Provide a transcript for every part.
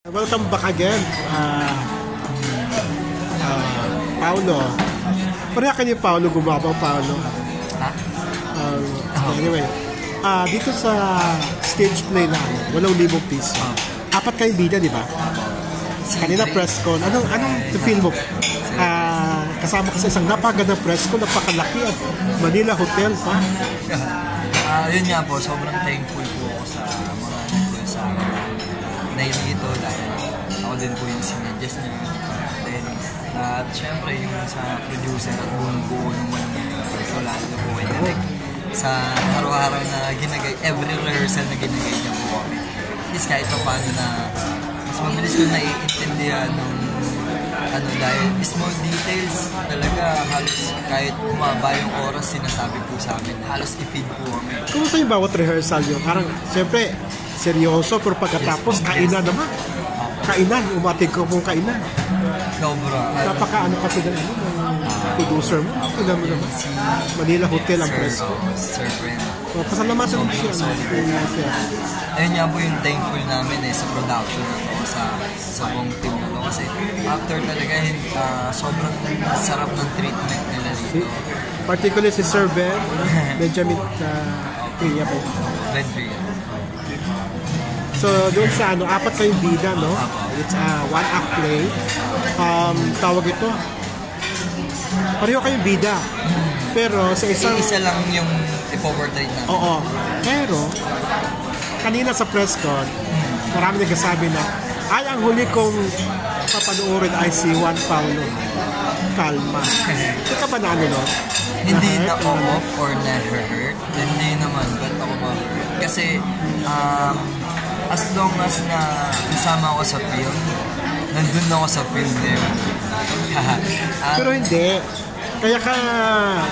Welcome back again, Paolo. Pareha ka ni Paolo, gumabaw Paolo. Anyway, dito sa stage play na 8,000 piso. Apat kayo bida, di ba? Kanina press con. Anong feel mo? Kasama ka sa isang napagandang press con, napakalaki at Manila Hotel pa. Yun nga po, sobrang thankful po ako sa mga nag-call sa akin na ito dahil ako din po yung sinuggest niya. At syempre yung sa producer at buong buo ng so lahat na po kay Derek sa araw-araw na ginagay, every rehearsal na ginagay niya po kami. At least kahit pa paano na mas mabilis ko naiintindihan ng dahil small details talaga halos kahit kumaba yung oras sinasabi po sa amin, halos i-feed po kami. Kumusta yung bawat rehearsal yun? Parang siyempre seryoso pero pagkatapos kainan naman. Kainan, umatig ko pong kainan. Sobra. Napaka kasi ng producer mo. Kailan mo naman. Manila Hotel ang press ko. Sir Brent. Pasalamatan mo siya. Ayun nga po yung thankful namin sa production na to, sa buong team na to. Kasi after talaga, sobrang sarap ng treatment nila dito. Particularly si Sir Ben, Benjamin Pilla po. Ben Pilla. So doon sa apat kayong bida, no? It's one act play. Tawag ito. Pareho kayong bida. Pero sa isa lang yung ipo-portrait namin. Oo. Pero kanina sa press con, marami nagsasabi na ang huli kong papanoorin ay si Juan Paulo Calma. Hindi ka ba na no? Hindi na off or na-hurt. Hindi naman. Ba't ako ma-hurt? Kasi as long as na kasama ako sa film, nandun ako sa film din. Pero hindi. Kaya ka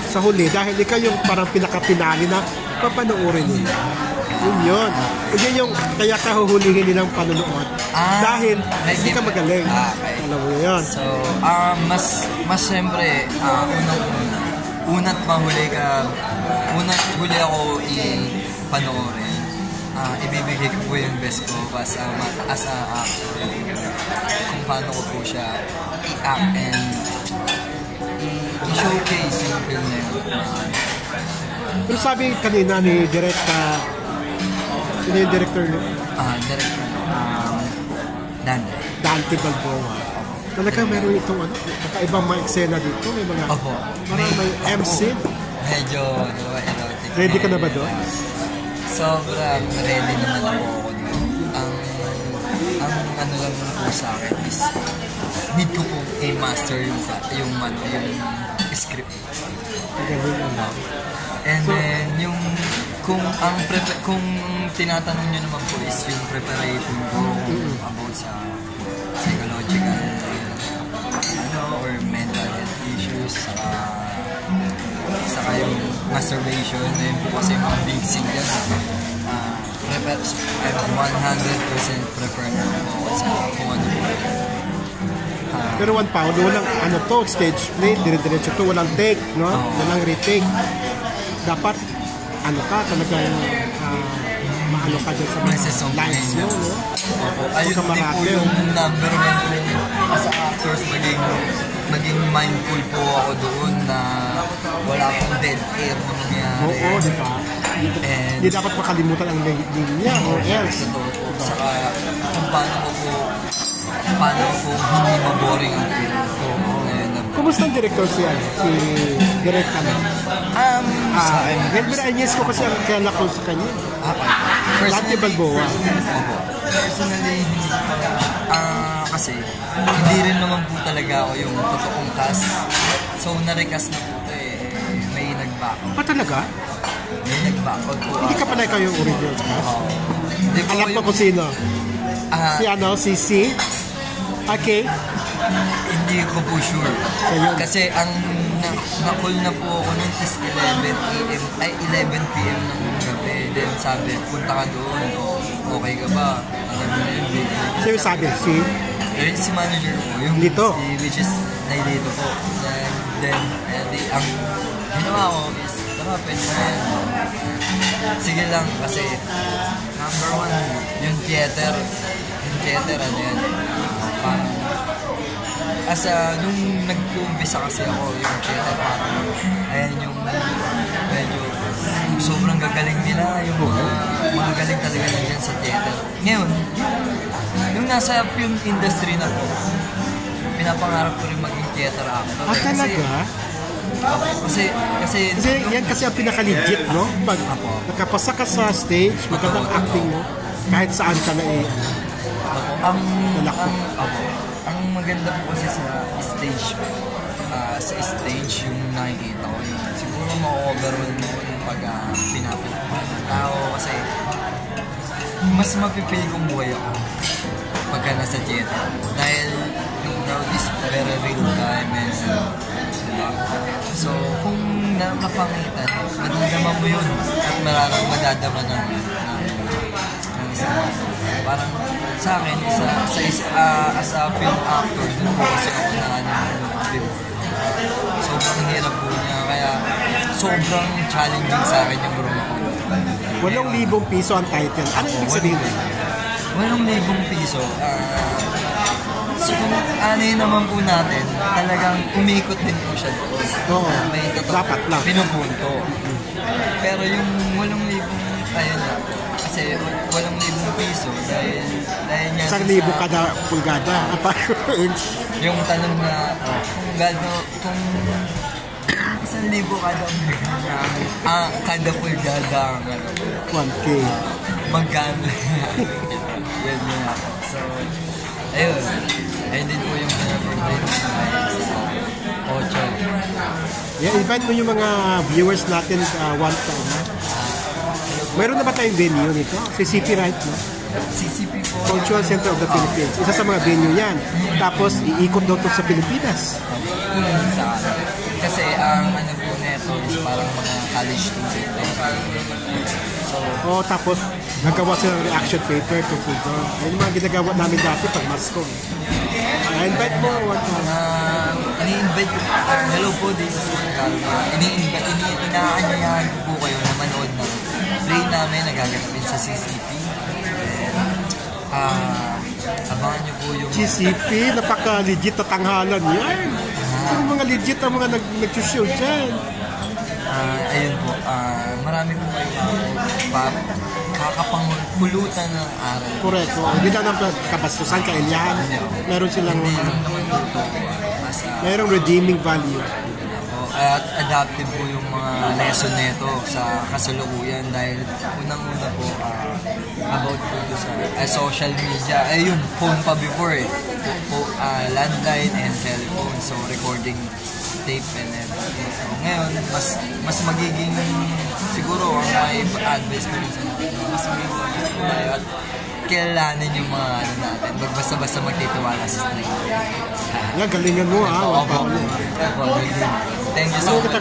sa huli, dahil ikaw yung parang pinaka-pinali na papanoorin nila. Yun. Yun yung kaya ka huhulihin nilang panonood. Dahil hindi ka magaling. Okay. Alam mo yun. So, mas siyempre, una't huli ako i-panoorin. Ibibigay ko po yung best ko as a actor. Kung paano ko po siya i-act and i-showcase yung film na yun. Pero sabi kanina ni Director, sino yung director niyo? Director, Dante Balboa. Talaga meron itong kakaibang mga eksena dito. May mga, may MC. Medyo erotic. Ready ka na ba doon? Sobrang ready naman ako doon. Ang lang po sa akin is need ko po i-master yung script. And then yung kung tinatanong niyo naman po is yung preparation ko about sa psychological or mental health issues saka yung masturbation yun po kasi mga big thing yan. I'm 100% prepared na po sa kung ano po. Pero Juan Paulo, walang stage play, dire-diretso to, walang take, no? Walang retake. Dapat, talaga maano ka dyan sa mga lines mo, no? Ayun din po yung number one po sa actors, maging mindful po ako doon na wala akong dead air na mangyari. Oo, di ba? Hindi dapat makalimutan ang linya or else. Saka kung paano ko hindi maboring ang film. Kumusta ang director si Direk ka na? Nelvin Agnes ko kasi ang kaya ko sa kanya. Dante Balboa. Personally, kasi hindi rin naman po talaga ako yung totoong cast. So, na-recast na po ito may nag-back. Talaga? May nag-backot po. Hindi ka pala ikaw yung original cast? Alam ko kung sino? Si C? Okay. Hindi ko po sure. Kasi ang na-call na po ako nun is 11 p.m. ng gabi. Then sabi, punta ka doon. Okay ka ba? Alam mo na yun. Sino sabi? Si manager po. Yung dito? Which is nailito po. Then ang ginawa ko is, pwede na yan. Sige lang kasi number one, yung theater, theater, ano yan, parang, nung nag-uumpisa kasi ako yung theater, parang, ayan yung medyo sobrang gagaling nila, yung mga galing talaga na dyan sa theater. Ngayon, yung nasa film industry na po, pinapangarap ko rin maging theater actor. Talaga? Kasi yan kasi ang pinaka-legit, no? Pag nakapasa ka sa stage, magandang acting mo, kahit saan ka na ang maganda po kasi sa stage yung nakikita ko. Siguro ma-overwhelm mo yung pag pinapilakpan ng tao kasi mas mapipili kong buhay ako pagka nasa theater. Dahil yung crowd is very real time and so kung napangitan, madadama mo yun at madadama ng isang parang sa akin, as a film actor, dun po kasi ako na before. Sobrang hirap po niya, kaya sobrang challenging sa akin yung room ako. 8,000 piso ang title. Ano ibig sabihin mo? 8,000 piso. So kung ano yun naman po natin, talagang umikot din po siya doon. Oo, dapat lang. Pinupunto. Pero yung 8,000, ayun na. Kasi 8,000 piso dahil niya 1,000 kada pulgada. Yung tanong na kung 1,000 kada pulgada, kada pulgada ang 1K. Magkano yan yun ako. So, ayun. Ayun din po yung pinag-provide sa Ocho. Yeah, invite mo yung mga viewers natin one time. Meron na ba tayong venue nito? CCP, right? No? CCP po. Cultural Center of the Philippines. Isa sa mga venue yan. Tapos, iikot daw ito sa Pilipinas. Kasi ang ano po neto is parang mga college student. Tapos, nagawa sila ng reaction paper tungkol doon. Yan yung mga ginagawa namin dati pag Masko. Invite mo one time. Ini-invite ko. Hello po, this is inaanyayahan ko po kayo na manood ng play namin nagaganapin sa CCP. Abangan niyo po yung CCP, napaka-legit na tanghalan yan. Yung mga legit ang mga nag-show dyan. Ayun po, marami po kakapangulutan ng aral. Correct. Hindi lang ng kabastusan, kailyahan. Meron silang merong redeeming value. At adaptive po yung mga lesson nito sa kasalukuyan dahil unang-una po about po sa social media. Yung phone pa before landline and cellphone, so recording tape and everything. So ngayon, mas magiging siguro ang may advice ko rin sa mas magiging tayo at kilalanin yung mga ano natin. Wag basta-basta magtitiwala sa street. Galingan mo ha. Thank you so much.